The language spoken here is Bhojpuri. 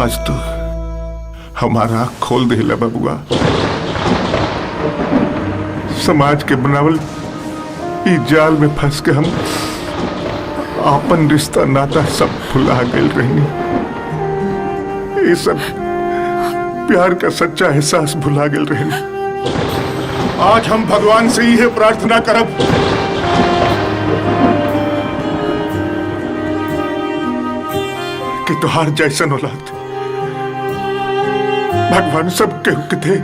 आज तो हमारा आँख खोल दे बबुआ। समाज के बनावल ई जाल में फंस के हम आपन रिश्ता नाता सब भुला गए रहनी। ये सब प्यार का सच्चा एहसास भुला गए रहनी। आज हम भगवान से ही प्रार्थना करब कि तुहार जैसन औलाद भगवान सब के दे।